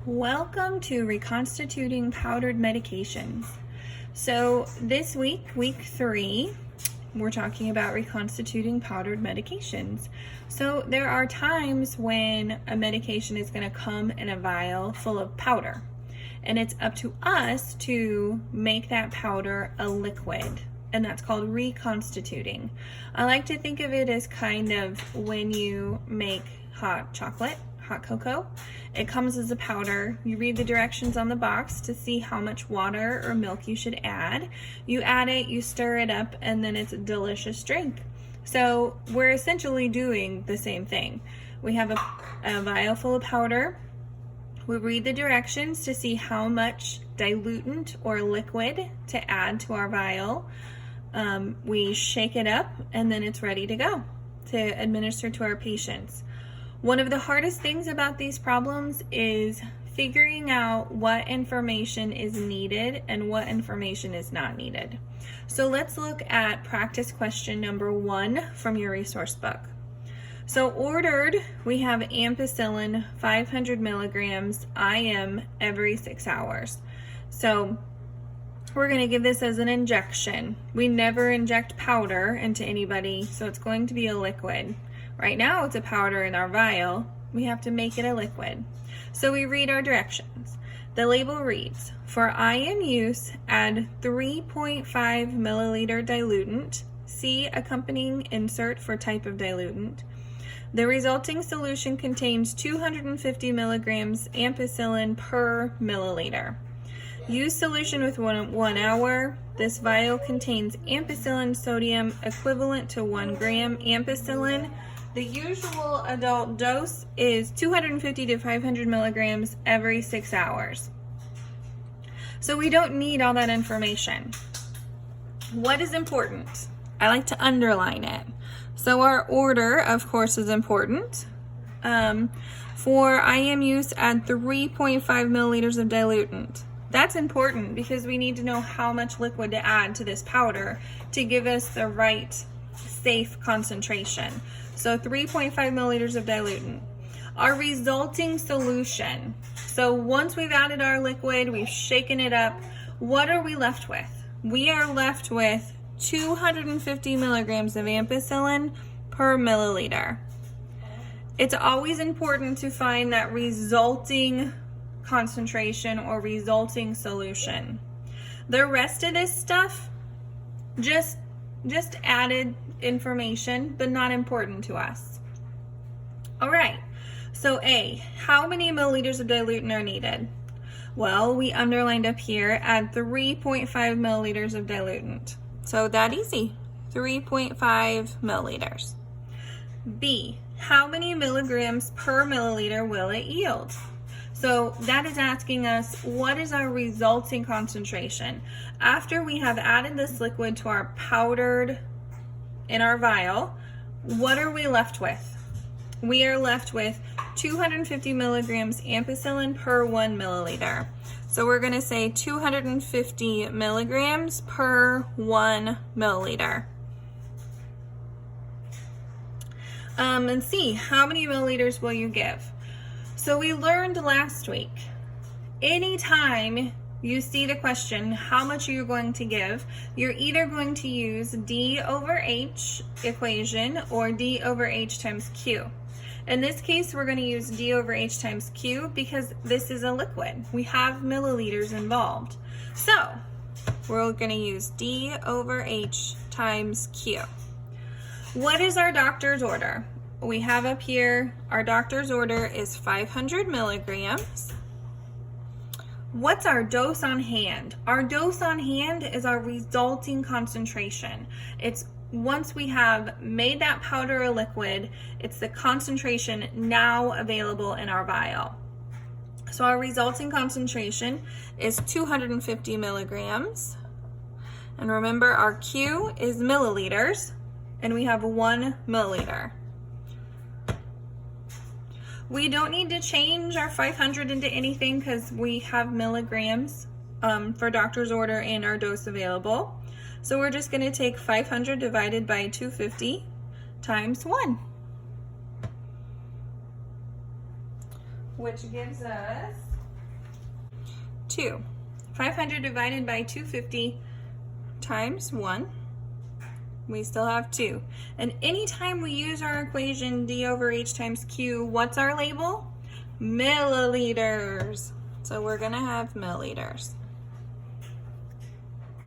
Welcome to Reconstituting Powdered Medications. So this week, week 3, we're talking about reconstituting powdered medications. So there are times when a medication is going to come in a vial full of powder, and it's up to us to make that powder a liquid, and that's called reconstituting. I like to think of it as kind of when you make hot chocolate, hot cocoa. It comes as a powder. You read the directions on the box to see how much water or milk you should add. You add it, you stir it up, and then it's a delicious drink. So we're essentially doing the same thing. We have a vial full of powder. We read the directions to see how much diluent or liquid to add to our vial. We shake it up, and then it's ready to go to administer to our patients. One of the hardest things about these problems is figuring out what information is needed and what information is not needed. So let's look at practice question number 1 from your resource book. So ordered, we have ampicillin 500 milligrams IM every 6 hours. So we're going to give this as an injection. We never inject powder into anybody, so it's going to be a liquid. Right now it's a powder in our vial. We have to make it a liquid. So we read our directions. The label reads, for IM use, add 3.5 milliliter diluent. See accompanying insert for type of diluent. The resulting solution contains 250 milligrams ampicillin per milliliter. Use solution with 1 hour. This vial contains ampicillin sodium equivalent to 1 gram ampicillin. The usual adult dose is 250 to 500 milligrams every 6 hours. So we don't need all that information. What is important? I like to underline it. So our order, of course, is important. For IM use, add 3.5 milliliters of diluent. That's important because we need to know how much liquid to add to this powder to give us the right safe concentration. So 3.5 milliliters of diluent. Our resulting solution. So once we've added our liquid, we've shaken it up, what are we left with? We are left with 250 milligrams of ampicillin per milliliter. It's always important to find that resulting concentration or resulting solution. The rest of this stuff, just added information, but not important to us. All right, so A, how many milliliters of diluent are needed? Well, we underlined up here, add 3.5 milliliters of diluent. So that easy, 3.5 milliliters. B, how many milligrams per milliliter will it yield? So that is asking us, what is our resulting concentration? After we have added this liquid to our powdered in our vial, what are we left with? We are left with 250 milligrams ampicillin per 1 milliliter. So we're going to say 250 milligrams per 1 milliliter. And C, how many milliliters will you give? So we learned last week, anytime you see the question, how much are you going to give? You're either going to use D over H equation or D over H times Q. In this case, we're going to use D over H times Q because this is a liquid. We have milliliters involved. So we're going to use D over H times Q. What is our doctor's order? We have up here, our doctor's order is 500 milligrams. What's our dose on hand? Our dose on hand is our resulting concentration. It's once we have made that powder a liquid, it's the concentration now available in our vial. So our resulting concentration is 250 milligrams. And remember, our Q is milliliters, and we have 1 milliliter. We don't need to change our 500 into anything because we have milligrams for doctor's order and our dose available. So we're just going to take 500 divided by 250 times 1. which gives us 2. 500 divided by 250 times 1. We still have 2. And anytime we use our equation D over H times Q, what's our label? Milliliters. So we're going to have milliliters.